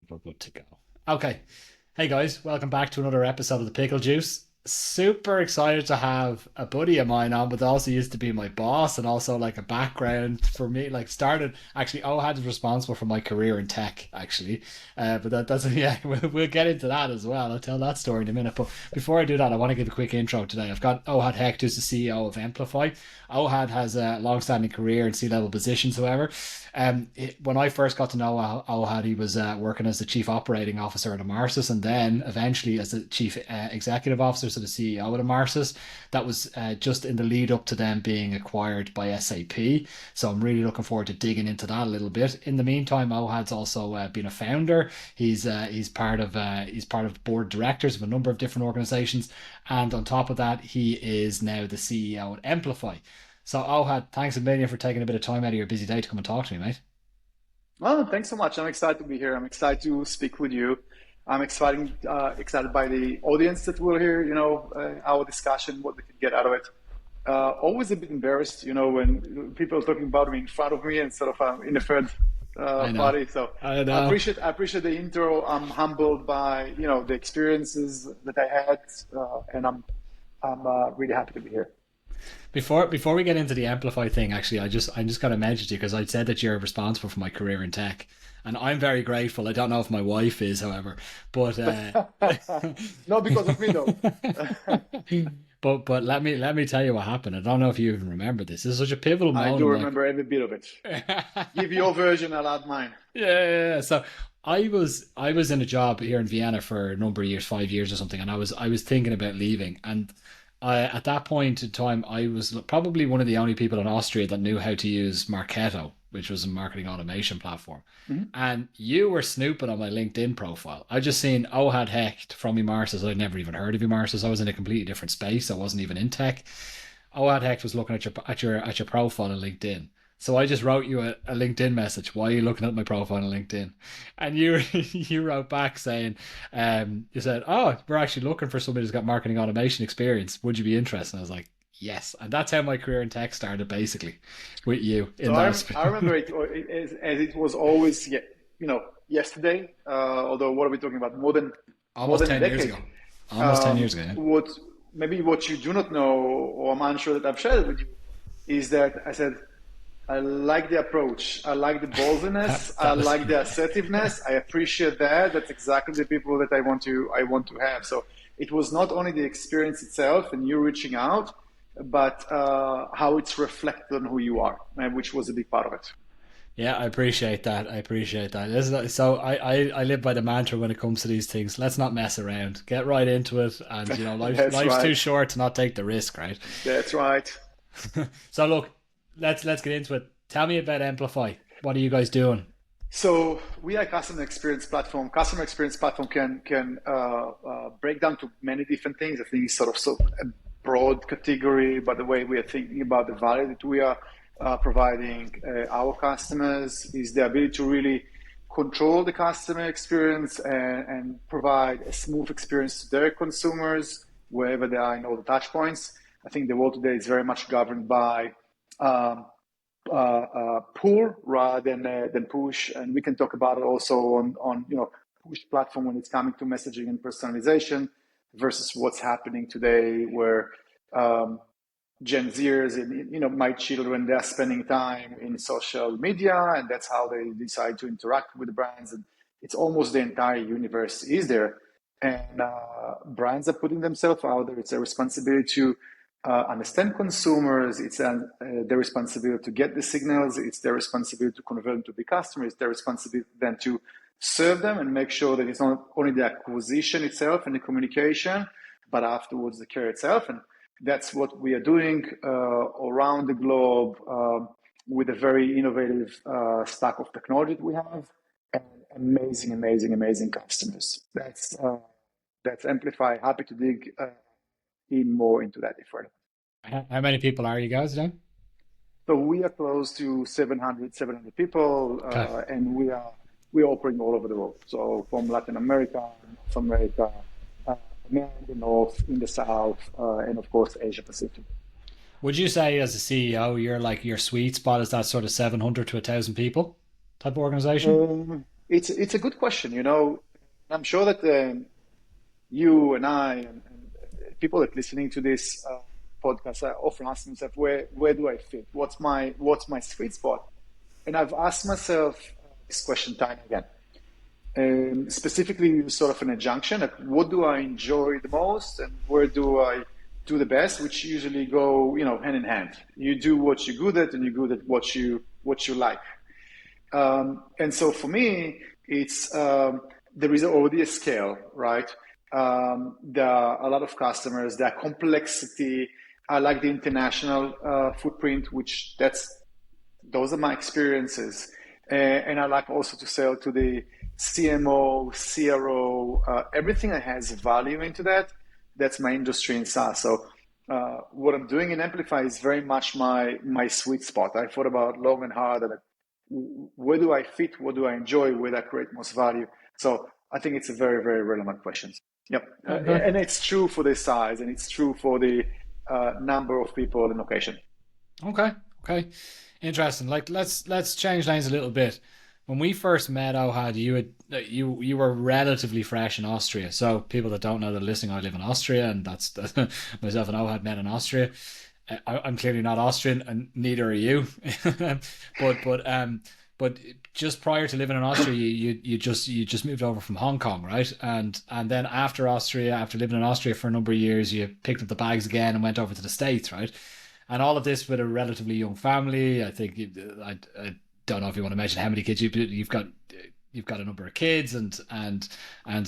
We're good to go. Okay. Hey guys, welcome back to another episode of the Pickle Juice. Super excited to have a buddy of mine on, but also used to be my boss and also like a background for me. Like started actually, Ohad is responsible for my career in tech, actually. But that's yeah, we'll get into that as well. I'll tell that story in a minute. But before I do that, I want to give a quick intro today. I've got Ohad Hecht, who's the CEO of Emplifi. Ohad has a long-standing career in C-level positions, however. When I first got to know Ohad, he was working as the chief operating officer at Emarsys, and then eventually as the chief executive officer, so the CEO at Emarsys. That was just in the lead up to them being acquired by SAP. So I'm really looking forward to digging into that a little bit. In the meantime, Ohad's also been a founder. He's part of board directors of a number of different organizations, and on top of that, he is now the CEO at Emplifi. So, Ohad, thanks a million for taking a bit of time out of your busy day to come and talk to me, mate. Well, thanks so much. I'm excited to be here. I'm excited to speak with you. I'm excited by the audience that will hear, our discussion, what they can get out of it. Always a bit embarrassed, when people are talking about me in front of me instead of in the third I know. party. So I I know. appreciate I appreciate the intro. I'm humbled by, the experiences that I had, and I'm really happy to be here. Before we get into the Amplify thing, actually, I'm just gonna mention to you because I said that you're responsible for my career in tech, and I'm very grateful. I don't know if my wife is, however, but Not because of me though. but let me tell you what happened. I don't know if you even remember this. This is such a pivotal I moment do in my remember every bit of it. yeah, Give your version, I'll add mine. yeah. So I was in a job here in Vienna for a number of years, 5 years or something, and I was thinking about leaving. And at that point in time, I was probably one of the only people in Austria that knew how to use Marketo, which was a marketing automation platform. Mhm. And you were snooping on my LinkedIn profile. I just seen Ohad Hecht from Emarsys. I'd never even heard of Emarsys. I was in a completely different space. I wasn't even in tech. Ohad Hecht was looking at your profile on LinkedIn. So I just wrote you a LinkedIn message. Why are you looking at my profile on LinkedIn? And you you wrote back saying, you said, "Oh, we're actually looking for somebody who's got marketing automation experience. Would you be interested?" And I was like, "Yes." And that's how my career in tech started, basically, with you in So that. I remember it as it was always, yesterday. Although what are we talking about? More Almost than a 10 years decade. ago. Almost 10 years ago. Yeah. What maybe what you do not know, or I'm unsure that I've shared with you, is that I said I like the approach. I like the boldness. I That was like the assertiveness. I appreciate that. That's exactly the people that I want to have. So it was not only the experience itself and you reaching out, but how it's reflected on who you are, which was a big part of it. Yeah, I appreciate that. I appreciate that. So I live by the mantra when it comes to these things. Let's not mess around. Get right into it. And That's life's too right. short to not take the risk, right? That's right. So look, let's get into it. Tell me about Amplify. What are you guys doing? So we are a customer experience platform. Customer experience platform can break down to many different things. I think it's sort of a broad category, but the way we are thinking about the value that we are providing our customers is the ability to really control the customer experience and provide a smooth experience to their consumers wherever they are in all the touch points. I think the world today is very much governed by um, pull rather than push, and we can talk about it also on push platform when it's coming to messaging and personalization versus what's happening today where um, Gen Zers and my children, they're spending time in social media and that's how they decide to interact with the brands, and it's almost the entire universe is there, and brands are putting themselves out there. It's a responsibility to understand consumers. It's their responsibility to get the signals. It's their responsibility to convert them to be customers. It's their responsibility then to serve them and make sure that it's not only the acquisition itself and the communication, but afterwards the care itself. And that's what we are doing around the globe with a very innovative stack of technology that we have and amazing, amazing, amazing customers. That's Amplify. Happy to dig in more into that further. How many people are you guys then? So we are close to 700 people, Okay. and we are operating all over the world. So from Latin America, North America, in the north, in the south, and of course Asia Pacific. Would you say as a CEO, you're like your sweet spot is that sort of 700 to 1,000 people type of organization? It's a good question. I'm sure that you and I and people that listening to this podcast are often asking themselves, where do I fit? What's my sweet spot? And I've asked myself this question time and again. Specifically, sort of an injunction at what do I enjoy the most and where do I do the best, which usually go, hand in hand. You do what you're good at, and you're good at what you like. And so for me, it's there is already a scale, right? There are a lot of customers. There are complexity. I like the international footprint, which those are my experiences. And I like also to sell to the CMO, CRO, everything that has value into that. That's my industry in SaaS. So what I'm doing in Emplifi is very much my sweet spot. I thought about long and hard and where do I fit? What do I enjoy? Where do I create most value? So I think it's a very, very relevant question. Yep. Okay. And it's true for the size and it's true for the number of people and location. Okay. Okay. Interesting. Like let's change lanes a little bit. When we first met, Ohad, you were relatively fresh in Austria. So people that don't know that are listening, I live in Austria, and that's myself and Ohad met in Austria. I'm clearly not Austrian, and neither are you. But just prior to living in Austria, you just moved over from Hong Kong, right? And then after Austria, after living in Austria for a number of years, you picked up the bags again and went over to the States, right? And all of this with a relatively young family. I think I don't know if you want to mention how many kids you've got. You've got a number of kids, and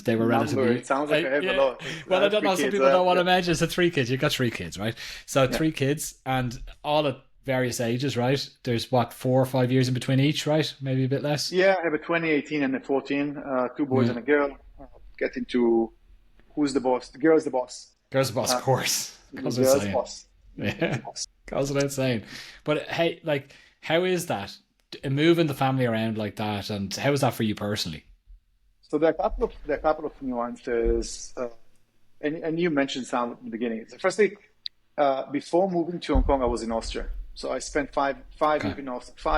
they were Number, relatively. it sounds like I have a Yeah. lot. I Well, I have don't three know. Some kids. people don't want Yeah, to mention. So three kids. You've got three kids, right? So yeah. three kids, and all at various ages, right? There's what 4 or 5 years in between each, right? Maybe a bit less. Yeah, I have a 2018 and a 14, two boys Yeah. and a girl. Get into who's the boss? The girl's the boss. Girls, boss, of Uh, course. the Goes without girl's saying. boss. The girl's Yeah. boss. Goes without saying. But hey, like, how is that? Moving the family around like that, and how is that for you personally? So there are a couple of nuances, and you mentioned some at the beginning. So firstly, before moving to Hong Kong, I was in Austria. So I spent Okay. 5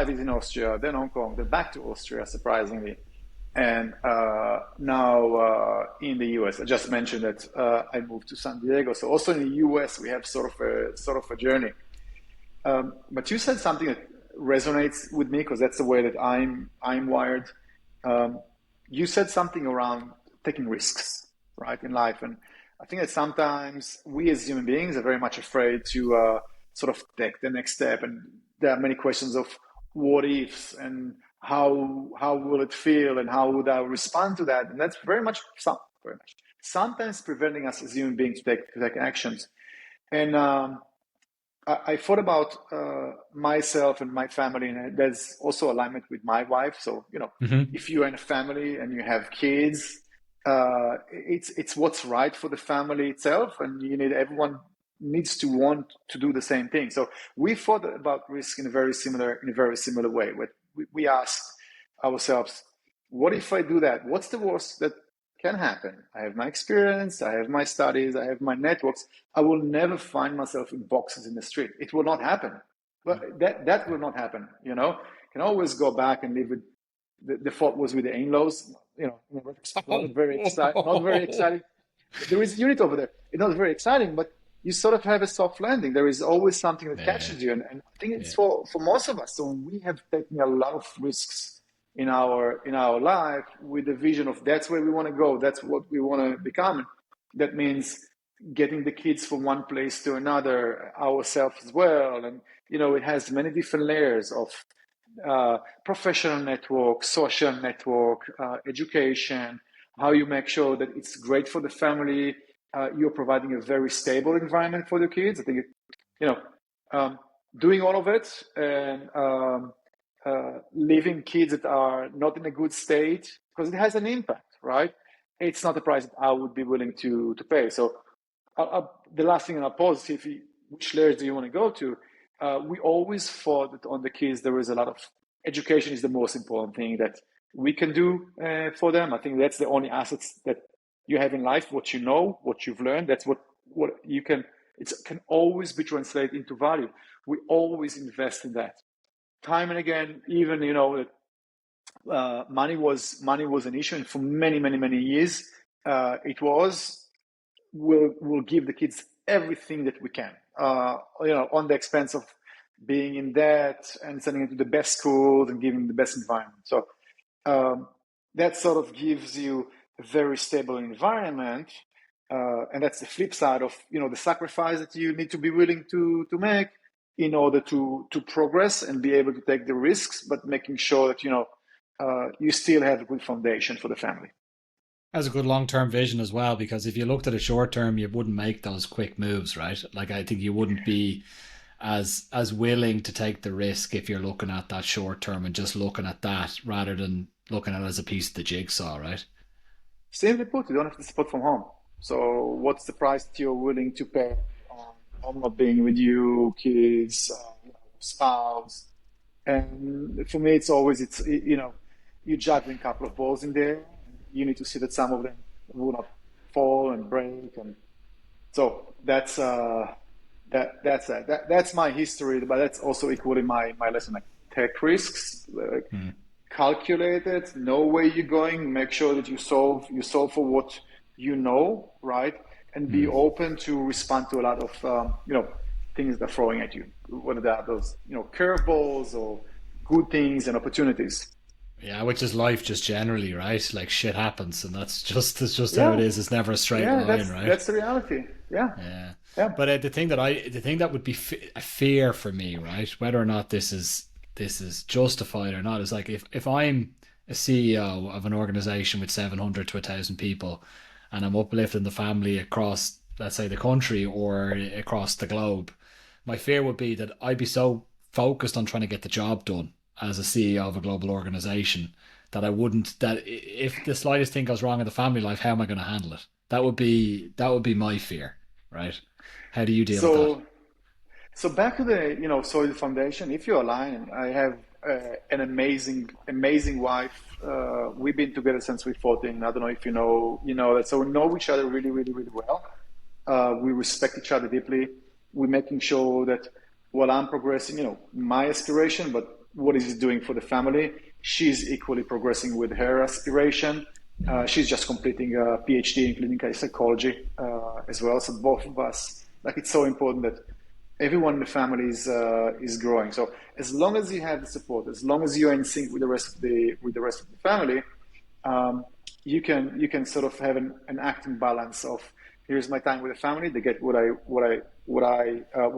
years in Austria, then Hong Kong, then back to Austria, surprisingly, and now in the US. I just mentioned that I moved to San Diego. So also in the US, we have sort of a journey. But you said something that resonates with me because that's the way that I'm wired. Um, you said something around taking risks, right, in life, and I think that sometimes we as human beings are very much afraid to sort of take the next step, and there are many questions of what ifs and how will it feel and how would I respond to that, and that's very much sometimes preventing us as human beings to take actions. And I thought about myself and my family, and there's also alignment with my wife. So, Hmm. if you're in a family and you have kids, it's what's right for the family itself, and everyone needs to want to do the same thing. So we thought about risk in a very similar way. We asked ourselves, what if I do that? What's the worst that can happen? I have my experience, I have my studies, I have my networks. I will never find myself in boxes in the street. It will not happen. But that will not happen. Can always go back and live with the fault was with the in-laws. Not very exciting. Not very exciting. There is a unit over there. It's not very exciting, but you sort of have a soft landing. There is always something that Yeah. catches you, and I think it's Yeah. for most of us. So we have taken a lot of risks in our life with the vision of that's where we want to go. That's what we want to become. That means getting the kids from one place to another, ourselves as well, and it has many different layers of professional network, social network, education, how you make sure that it's great for the family. You're providing a very stable environment for the kids. I think, you know, um, doing all of it and leaving kids that are not in a good state because it has an impact, right? It's not a price that I would be willing to pay. So the last thing I'll pause, if you, which layers do you want to go to? We always thought that on the kids there is a lot of education is the most important thing that we can do for them. I think that's the only assets that you have in life. What you know, what you've learned, that's what you can. It can always be translated into value. We always invest in that time and again. Even money was an issue, and for many years, it was we'll give the kids everything that we can, on the expense of being in debt and sending them to the best schools and giving them the best environment. So that sort of gives you a very stable environment, and that's the flip side of the sacrifice that you need to be willing to make in order to progress and be able to take the risks, but making sure that you still have a good foundation for the family. Has a good long-term vision as well, because if you looked at it short term, you wouldn't make those quick moves, right? Like, I think you wouldn't be as willing to take the risk if you're looking at that short term and just looking at that rather than looking at it as a piece of the jigsaw, right? Simply put, you don't have to support from home. So what's the price that you're willing to pay on not being with you, kids, spouse? And for me, you're juggling a couple of balls in there. You need to see that some of them will not fall and break, and so that's my history. But that's also equally my lesson. Like, take risks, calculate it, know where you're going, make sure that you solve for what right, and be open to respond to a lot of things that are throwing at you, whether that are those curveballs or good things and opportunities. Yeah, which is life just generally, right? Like, shit happens, and that's just how it Yeah, is. It's never a straight yeah, line, right? that's the reality. Yeah, Yeah. yeah. But the thing that would be a fear for me, right? Whether or not this is justified or not, is like, if I'm a CEO of an organization with 700 to 1,000 people, and I'm uplifting the family across, let's say, the country or across the globe, my fear would be that I'd be so focused on trying to get the job done as a CEO of a global organization that if the slightest thing goes wrong in the family life, how am I going to handle it? That would be my fear, right? How do you deal with that? So back to the solid foundation. If you align, I have an amazing wife. We've been together since we're 14. I don't know if you know that. So we know each other really well. We respect each other deeply. We're making sure that while I'm progressing, my aspiration, but what is it doing for the family? She's equally progressing with her aspiration. She's just completing a PhD in clinical psychology as well. So both of us, like, it's so important that everyone in the family is growing. So as long as you have the support, as long as you're in sync with the rest of the family, you can sort of have an acting balance of, here's my time with the family. They get what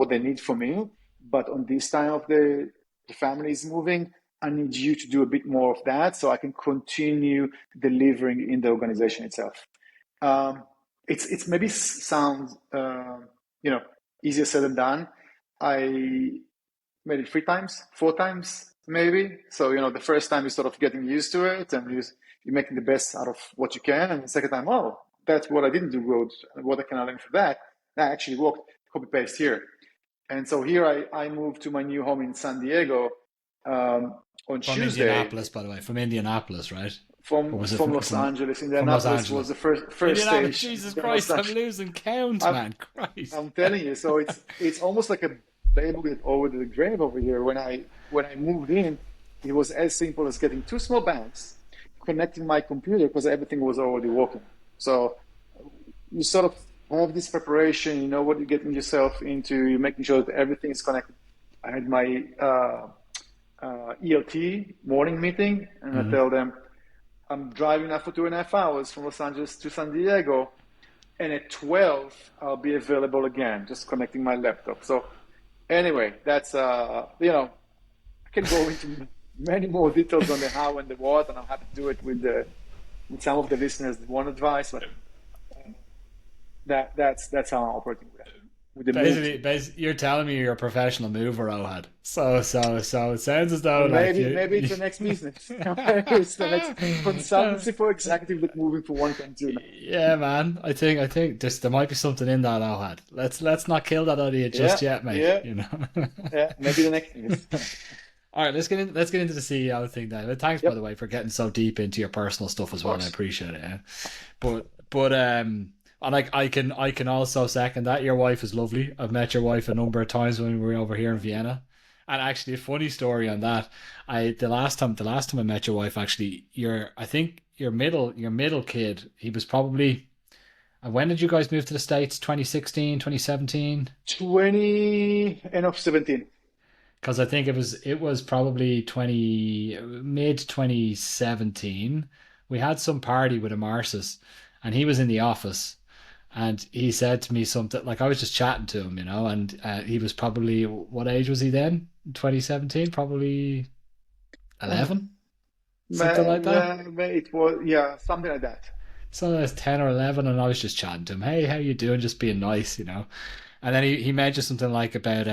they need from me, but on this time of the family is moving, I need you to do a bit more of that so I can continue delivering in the organization itself. Um, it's maybe sounds easier said than done. I made it 3 times, 4 times maybe. So the first time you're sort of getting used to it, and you're making the best out of what you can. And the second time, oh, that's what I didn't do good. What can I learn from that? That actually worked. Copy paste here. And so here I moved to my new home in San Diego on From Tuesday Indianapolis, by the way, from Indianapolis, right? Or from was it from Los from Angeles. Los Indianapolis was Angeles? the first Indianapolis, stage. Jesus Then Los Christ, I'm Angeles. losing count, I'm, man. Christ. I'm telling you. So it's almost like a label it over the grave over here. When I moved in, it was as simple as getting two small bags, connecting my computer because everything was already working. So you sort of have this preparation, you know what you're getting yourself into, you're making sure that everything is connected. I had my ELT morning meeting, and I Mhm. tell them I'm driving now for 2.5 hours from Los Angeles to San Diego, and at 12 I'll be available again, just connecting my laptop. So anyway, that's I can go into many more details on the how and the what, and I'm happy to do it with some of the listeners that want advice, but that's how I'm operating with the move. Basically, you're telling me you're a professional mover, Ohad. So it sounds as though Or like maybe it's the next business. Maybe it's the next consultancy for executive that moving from one country to another. yeah, man. I think there might be something in that, Ohad. Let's not kill that idea just Yeah, yet, mate. yeah, yeah. Maybe the next business. All right, let's get into the CEO thing then. But thanks, by Yep, the way, for getting so deep into your personal stuff of as well. I course. appreciate it. Yeah. But and I can also second that. Your wife is lovely. I've met your wife a number of times when we were over here in Vienna, And actually, a funny story on that. The last time I met your wife, actually, I think your middle kid, he was probably. When did you guys move to the States? 2016, 2017? 20 end of 17. Because I think it was probably 20 mid 2017. We had some party with Emarsys, and he was in the office, and he said to me something like I was just chatting to him, and he was probably, what age was he then? 2017, probably Uh, 11, something like that. it was, yeah, something like that. So I was 10 or 11, and I was just chatting to him. Hey, how you doing? Just being nice. And then he mentioned something like about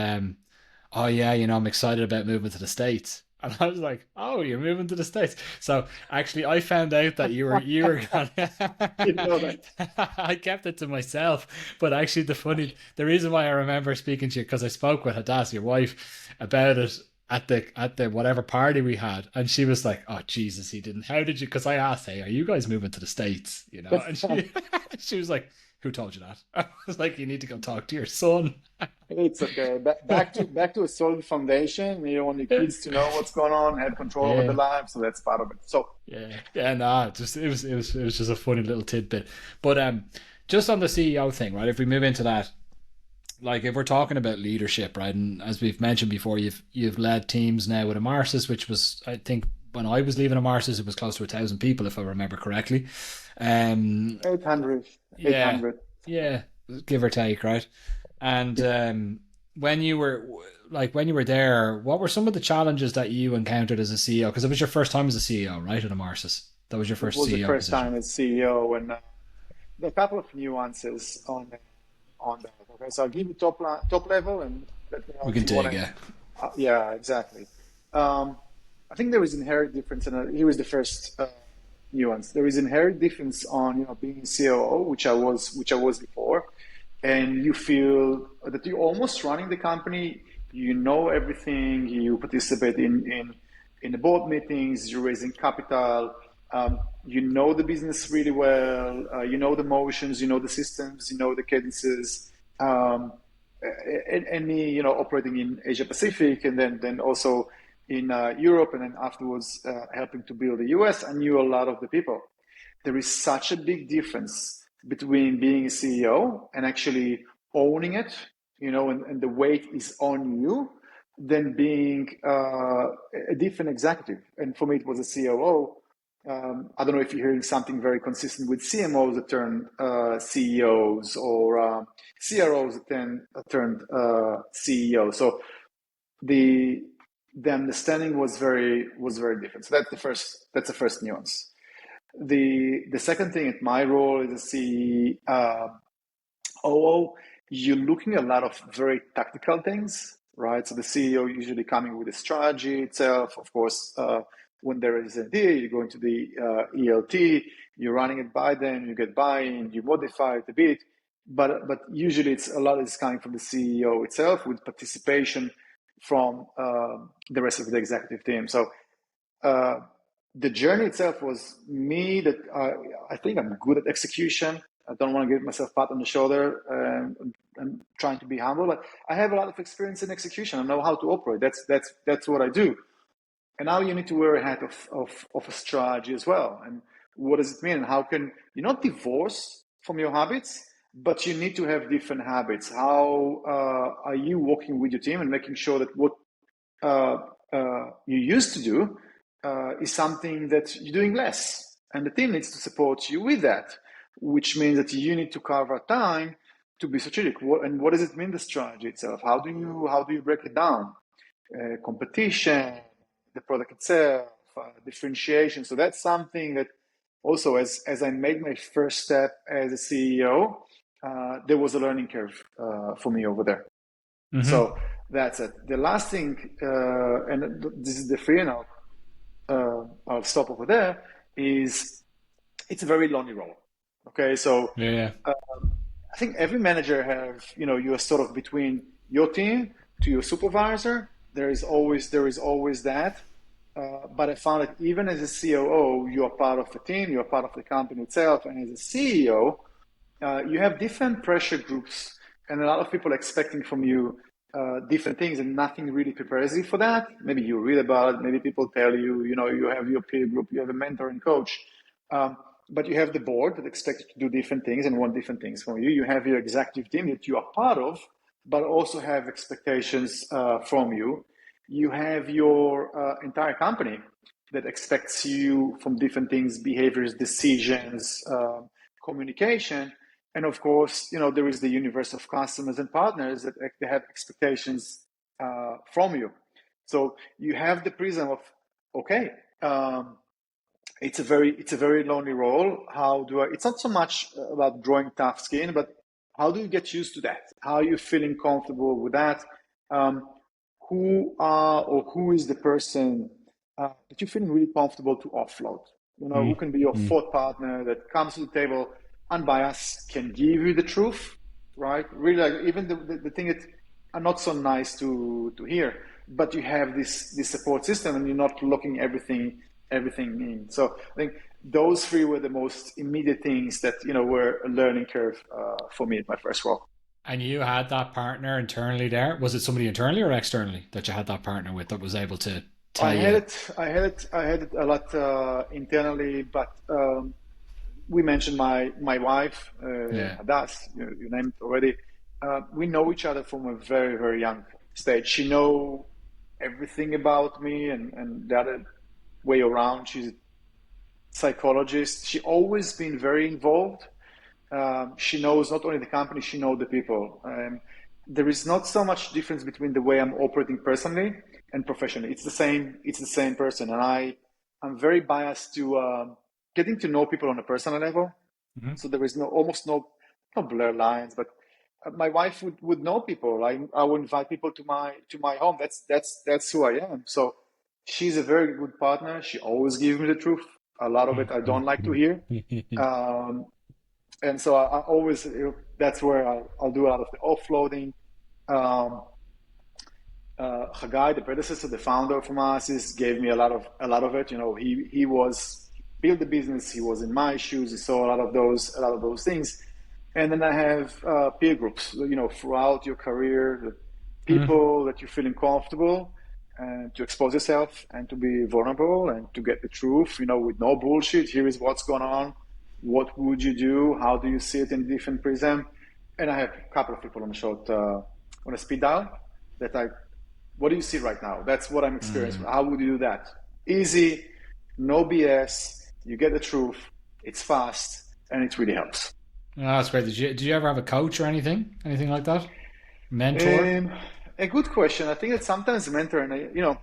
oh yeah, I'm excited about moving to the States. And I was like, oh, you're moving to the States. So actually, I found out that you were Didn't know that. I kept it to myself. But actually, the reason why I remember speaking to you, because I spoke with Hadass, your wife, about it at the whatever party we had, and she was like, "Oh Jesus, he didn't. How did you?" Because I asked, "Hey, are you guys moving to the States?" And she she was like, "Who told you that?" I was like, "You need to go talk to your son." It's okay. Back to a solid foundation. You want your kids to know what's going on, have control over their Yeah. lives, so that's part of it. So Yeah, yeah, no, just it was just a funny little tidbit. But just on the CEO thing, right? If we move into that, like if we're talking about leadership, right? And as we've mentioned before, you've led teams now with Emarsys, which was, I think, when I was leaving Emarsys, it was close to 1,000 people, if I remember correctly. Um, 800, yeah, 800. yeah, give or take, right? And Yeah. when you were when you were there, what were some of the challenges that you encountered as a CEO? Because it was your first time as a CEO, right, at Emarsys. That was your It first was the CEO first position. time as CEO, and there are a couple of nuances on that. Okay, so I'll give you top level, and let me know We if can you want dig, to. yeah. Yeah, exactly. Um, I think there is inherent difference, and here is the first nuance. There is inherent difference on being COO, which I was before, and you feel that you're almost running the company. You know everything. You participate in the board meetings. You're raising capital. You know the business really well. You know the motions. You know the systems. You know the cadences. Um, and me, operating in Asia Pacific, and then also in Europe, and then afterwards helping to build the US. I knew a lot of the people. There is such a big difference between being a CEO and actually owning it, and the weight is on you, than being a different executive. And for me, it was a COO. I don't know if you're hearing something very consistent with CMOs that turned CEOs, or CROs that turned CEOs. So the the understanding was very different. So that's the first nuance. The second thing, at my role as a COO, you're looking at a lot of very tactical things, right? So the CEO usually coming with a strategy itself. Of course, when there is an idea, you go into the ELT, you're running it by them, you get buy-in, you modify it a bit, but usually it's a lot is coming from the CEO itself, with participation from the rest of the executive team. So uh, the journey itself was me that I think I'm good at execution. I don't want to give myself a pat on the shoulder. I'm trying to be humble, but I have a lot of experience in execution. I know how to operate. That's what I do. And now you need to wear a hat of a strategy as well. And what does it mean? How can you not divorce from your habits, but you need to have different habits? How are you working with your team and making sure that what uh, you used to do is something that you're doing less, and the team needs to support you with that, which means that you need to carve out time to be strategic. And what does it mean, the strategy itself? How do you break it down? Competition, the product itself, differentiation. So that's something that also, as I made my first step as a CEO, there was a learning curve for me over there. Mm-hmm. So that's it. The last thing, and this is the free, and I'll stop over there, is it's a very lonely role. Okay, so Yeah. I think every manager you're sort of between your team to your supervisor. There is always that. But I found that even as a COO, you are part of the team, you are part of the company itself, and as a CEO, you have different pressure groups, and a lot of people expecting from you different things, and nothing really prepares you for that. Maybe you read about it, maybe people tell you, you have your peer group, you have a mentor and coach, um, but you have the board that expects you to do different things and want different things from you. You have your executive team that you are part of, but also have expectations from you. You have your entire company that expects you from different things, behaviors, decisions, communication. And of course, there is the universe of customers and partners that they have expectations from you. So you have the prism of, okay, it's a very lonely role. How do I? It's not so much about growing tough skin, but how do you get used to that? How are you feeling comfortable with that? Um, who is the person that you're feeling really comfortable to offload? Who can be your Mm-hmm. thought partner that comes to the table, unbiased, can give you the truth, right? Really, like even the thing that are not so nice to hear, but you have this support system, and you're not looking everything in. So I think those three were the most immediate things that were a learning curve for me at my first role. And you had that partner internally there. Was it somebody internally or externally that you had that partner with that was able to I tell had you? it. I had it a lot internally, but we mentioned my wife, Yeah. Hadas. You named it already. We know each other from a very very young stage. She know everything about me, and the other way around. She's a psychologist. She always been very involved. She knows not only the company, she knows the people. There is not so much difference between the way I'm operating personally and professionally. It's the same. It's the same person, and I'm very biased to getting to know people on a personal level. Hmm. So there is almost no blur lines, but my wife would know people. I would invite people to my home. That's who I am. So she's a very good partner. She always gives me the truth. A lot of it I don't like to hear. Um, and so I always, that's where I'll do a lot of the offloading. Um, Hagai, the predecessor, the founder of Emarsys, gave me a lot of it. He was built the business. He was in my shoes. He saw a lot of those things. And then I have peer groups. Throughout your career, the people that you're feeling comfortable and to expose yourself and to be vulnerable and to get the truth. With no bullshit. Here is what's going on. What would you do? How do you see it in a different prism? And I have a couple of people on a speed dial that what do you see right now? That's what I'm experiencing. How would you do that? Easy, no BS. You get the truth. It's fast, and it really helps. Oh, that's great. Did you ever have a coach or anything? Anything like that? Mentor? Um, a good question. I think that sometimes mentor, and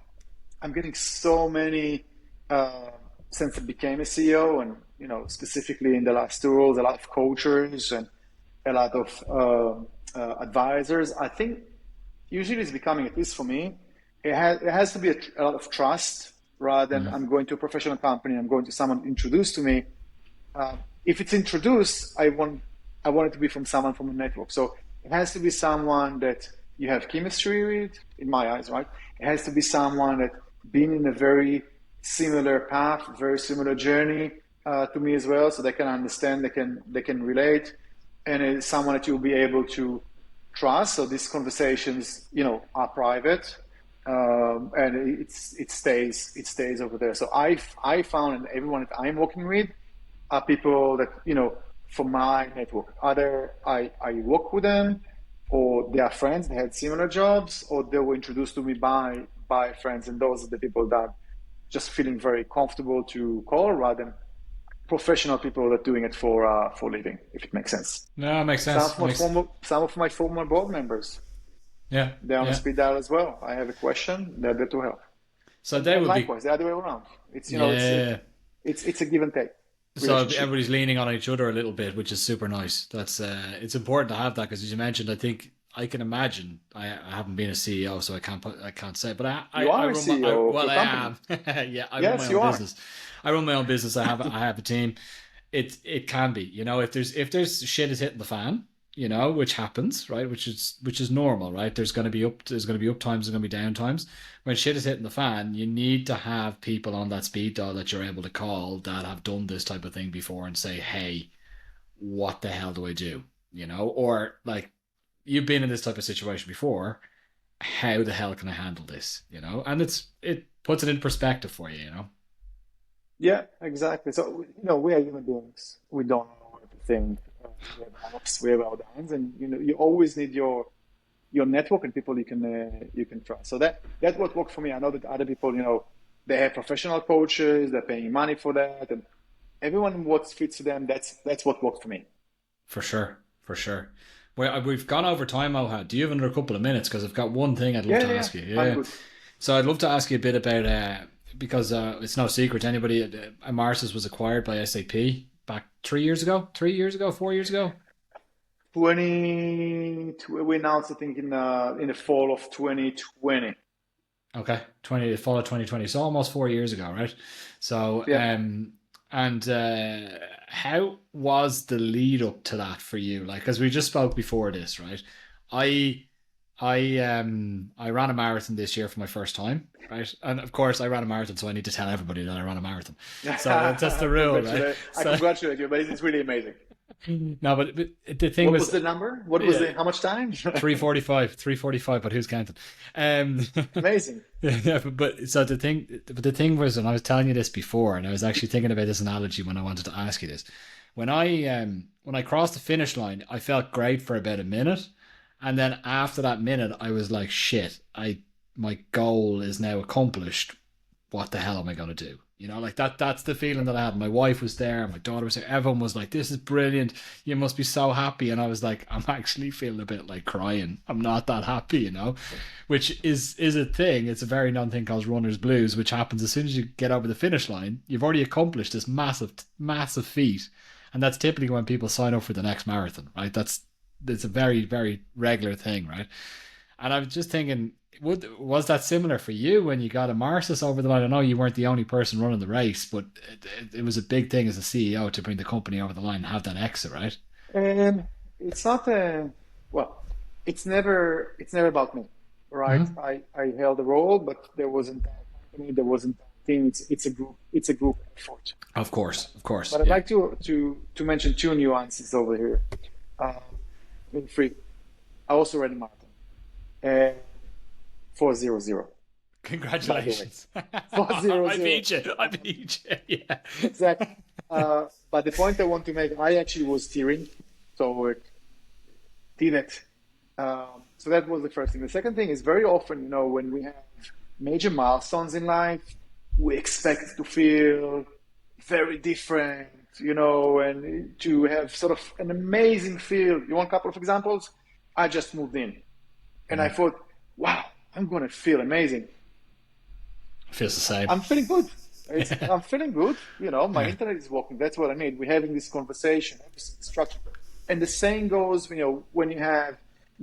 I'm getting so many uh, since I became a CEO, and specifically in the last 2 roles, a lot of coaches and a lot of advisors. I think usually it's becoming, at least for me, it has to be a lot of trust rather than I'm going to a professional company, I'm going to someone introduced to me. If it's introduced, I want it to be from someone from a network. So it has to be someone that you have chemistry with, in my eyes, right? It has to be someone that been in a very similar path, very similar journey to me as well, so they can understand, they can relate, and it's someone that you'll be able to trust. So these conversations, are private, and it stays over there. So I found, and everyone that I'm working with are people that from my network. Either I work with them, or they are friends. They had similar jobs, or they were introduced to me by friends, and those are the people that just feeling very comfortable to call rather than professional people that are doing it for living. If it makes sense. No, it makes Some sense. of my Makes former board members, Yeah, they're on a yeah. speed dial as well. I have a question, they're there to help. So And, they and would be likewise, the other way around. yeah. It's a give and take So relationship. everybody's leaning on each other a little bit, which is super nice. That's it's important to have that because, as you mentioned, I think I can imagine. I haven't been a CEO, so I can't say, but I You I are a run my I, CEO of well your I company. am yeah, I run my Yes, own you are. business. I run my own business. I have a team. It can be, if there's shit is hitting the fan, which happens, right, which is normal, right. There's going to be up times, there's going to be down times. When shit is hitting the fan, you need to have people on that speed dial that you're able to call that have done this type of thing before and say, hey, what the hell do I do? Or like, you've been in this type of situation before. how the hell can I handle this? And it puts it in perspective for you. Yeah, exactly. So, we are human beings. We don't know everything. We have ups, we have our downs, and you always need your network and people you can trust. So that's what worked for me. I know that other people, they have professional coaches, they're paying money for that, and everyone what fits to them. That's what worked for me. For sure, for sure. Well, we've gone over time, Ohad. Do you have another couple of minutes? Because I've got one thing I'd love Yeah, to yeah, yeah. ask you. I'm Yeah. good. So I'd love to ask you a bit about because it's no secret to anybody. Emarsys was acquired by SAP back 3 years ago, 3 years ago, 4 years ago. We announced, I think, in the fall of 2020. Okay, fall of 2020. So almost 4 years ago, right? So Yeah. and how was the lead up to that for you? Like, because we just spoke before this, right? I I ran a marathon this year for my first time, right? And of course I ran a marathon, so I need to tell everybody that I ran a marathon. So that's just the rule, right? I So congratulate you, but it's really amazing. no, but the thing What was was the number? What was yeah, the how much time? 3:45, but who's counting? Um Amazing. yeah, but so the thing was, and I was telling you this before, and I was actually thinking about this analogy when I wanted to ask you this. When I crossed the finish line, I felt great for about a minute, and then after that minute, I was like, shit, my goal is now accomplished. What the hell am I going to do? Like that's the feeling that I had. My wife was there, my daughter was there, everyone was like, this is brilliant. You must be so happy. And I was like, I'm actually feeling a bit like crying. I'm not that happy, which is a thing. It's a very known thing called runner's blues, which happens as soon as you get over the finish line. You've already accomplished this massive, massive feat. And that's typically when people sign up for the next marathon, right? It's a very, very regular thing, right? And I was just thinking, was that similar for you when you got Emarsys over the line? I know you weren't the only person running the race, but it was a big thing as a CEO to bring the company over the line and have that exit, right? And it's not a well, it's never about me, right? Mm-hmm. I held a role, but there wasn't a company, there wasn't a team. It's a group effort. Of course, But I'd yeah. like to mention two nuances over here. Um, in free, I also ran a marathon, 4:00. By the way, Congratulations. 4:00. I beat you. Yeah. Exactly. But the point I want to make, I actually was steering, so it did it. So that was the first thing. The second thing is very often, when we have major milestones in life, we expect to feel very different, and to have sort of an amazing feel. You want a couple of examples? I just moved in and I thought, wow, I'm going to feel amazing. Feels the same. I'm feeling good. Yeah. I'm feeling good. My Yeah. internet is working. That's what I need. We're having this conversation, structure. And the same goes, when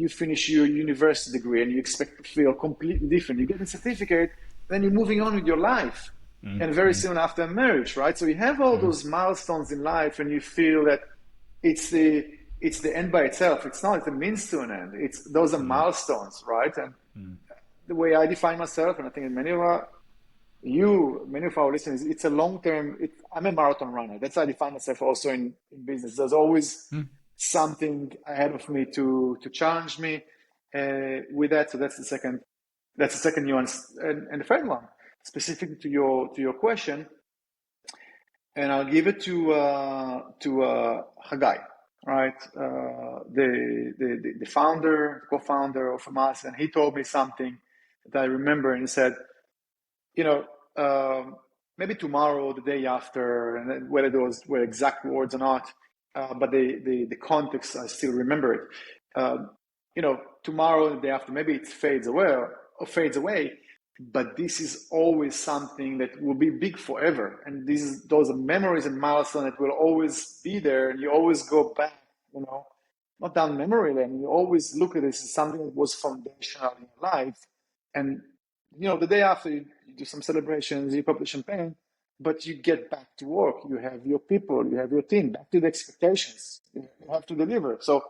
you finish your university degree and you expect to feel completely different. You get a certificate, then you're moving on with your life. And very Mm-hmm. soon after marriage, right? So you have all those milestones in life and you feel that it's the it's the end by itself. It's not, it's a means to an end. Those are milestones, right? And the way I define myself, and I think many of our listeners, it's a long term. I'm a marathon runner. That's how I define myself also in business. There's always something ahead of me to challenge me with that. So that's the second nuance. And the third one, specifically to your question, and I'll give it to Haggai, right? The founder, co-founder of Hamas, and he told me something that I remember, and he said, you know, maybe tomorrow, the day after, and whether those were exact words or not, but the context, I still remember it. Tomorrow, the day after, maybe it fades away, but this is always something that will be big forever. And those are memories and milestones that will always be there. And you always go back, not down memory lane. You always look at this as something that was foundational in your life. And the day after, you do some celebrations, you pop the champagne, but you get back to work. You have your people, you have your team, back to the expectations. You have to deliver. So,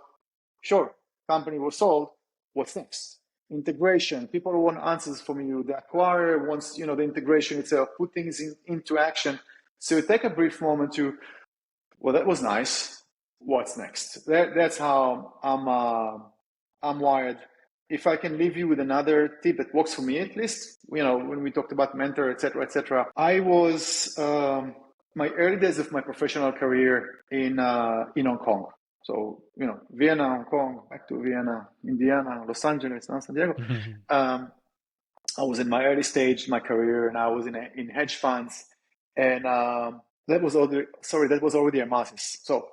sure, company was sold. What's next? Integration. People want answers from you. The acquirer wants, the integration itself, put things into action. So you take a brief moment to, well, that was nice. What's next? That's how I'm wired. if I can leave you with another tip that works for me, at least, when we talked about mentor, etc., I was my early days of my professional career in Hong Kong. So, Vienna, Hong Kong, back to Vienna, Indiana, Los Angeles, San Diego. I was in my early stage of my career, and I was in hedge funds, and that was already Emarsys. So,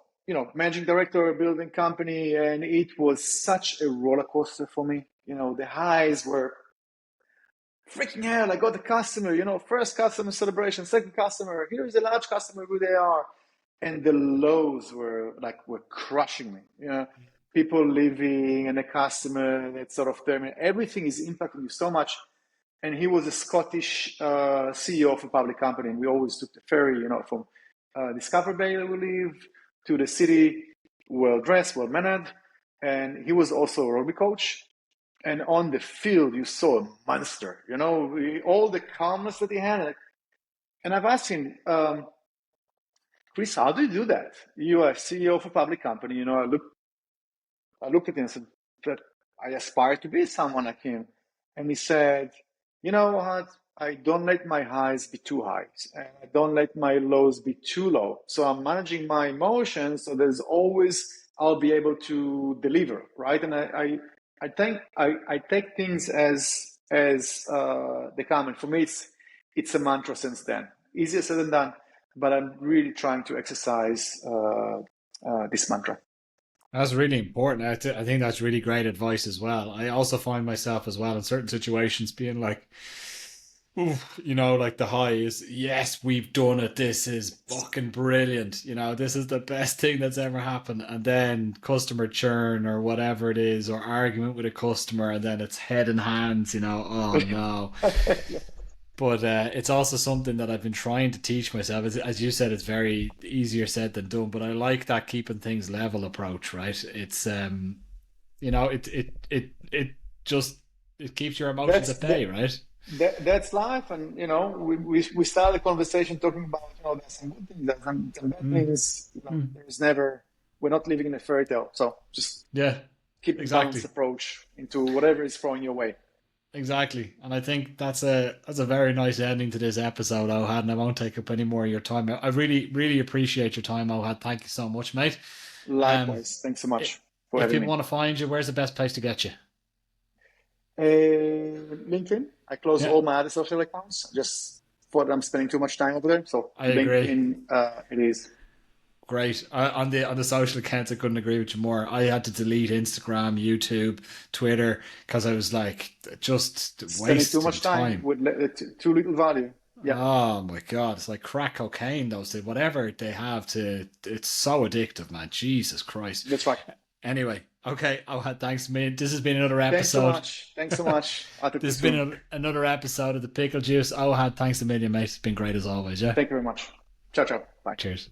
managing director, building company, and it was such a roller coaster for me. The highs were freaking hell. I got the customer, first customer celebration, second customer, here's a large customer, who they are. And the lows were crushing me. People leaving and a customer that sort of terminated. Everything is impacting you so much. And he was a Scottish CEO of a public company, and we always took the ferry, from Discover Bay, we live, to the city, well dressed, well mannered, and he was also a rugby coach. And on the field, you saw a monster. All the calmness that he had. And I've asked him, Chris, how do you do that? You are CEO of a public company. I looked at him and said that I aspire to be someone like him. And he said, Ohad, I don't let my highs be too high, and I don't let my lows be too low. So I'm managing my emotions, so there's always, I'll be able to deliver, right? And I take things as they come. And for me, it's a mantra since then. Easier said than done, but I'm really trying to exercise this mantra. That's really important. I think that's really great advice as well. I also find myself as well in certain situations being like, like the high is, yes, we've done it. This is fucking brilliant. This is the best thing that's ever happened. And then customer churn or whatever it is, or argument with a customer, and then it's head and hands, oh no. But it's also something that I've been trying to teach myself. As you said, it's very easier said than done. But I like that keeping things level approach, right? It's it keeps your emotions at bay, right? That's life, and we started the conversation talking about there's some good things, there's some bad things. There's never, we're not living in a fairy tale. So just keep a balanced approach into whatever is thrown your way. Exactly, and I think that's a very nice ending to this episode, Ohad, and I won't take up any more of your time. I really appreciate your time, Ohad. Thank you so much, mate. Likewise, thanks so much for having me. If people want to find you, where's the best place to get you? LinkedIn. I closed all my other social accounts just thought I'm spending too much time over there. So I agree. LinkedIn, it is. Great. On the social accounts, I couldn't agree with you more. I had to delete Instagram, YouTube, Twitter, because I was like, just spending too much time with too little value. Yeah. Oh my God, it's like crack cocaine. Whatever they have it's so addictive, man. Jesus Christ. That's right. Anyway, okay. Thanks, man. This has been another episode. Thanks so much. This has been another episode of the Pickle Juice. Ohad, thanks a million, mate. It's been great as always. Yeah. Thank you very much. Ciao, ciao. Bye. Cheers.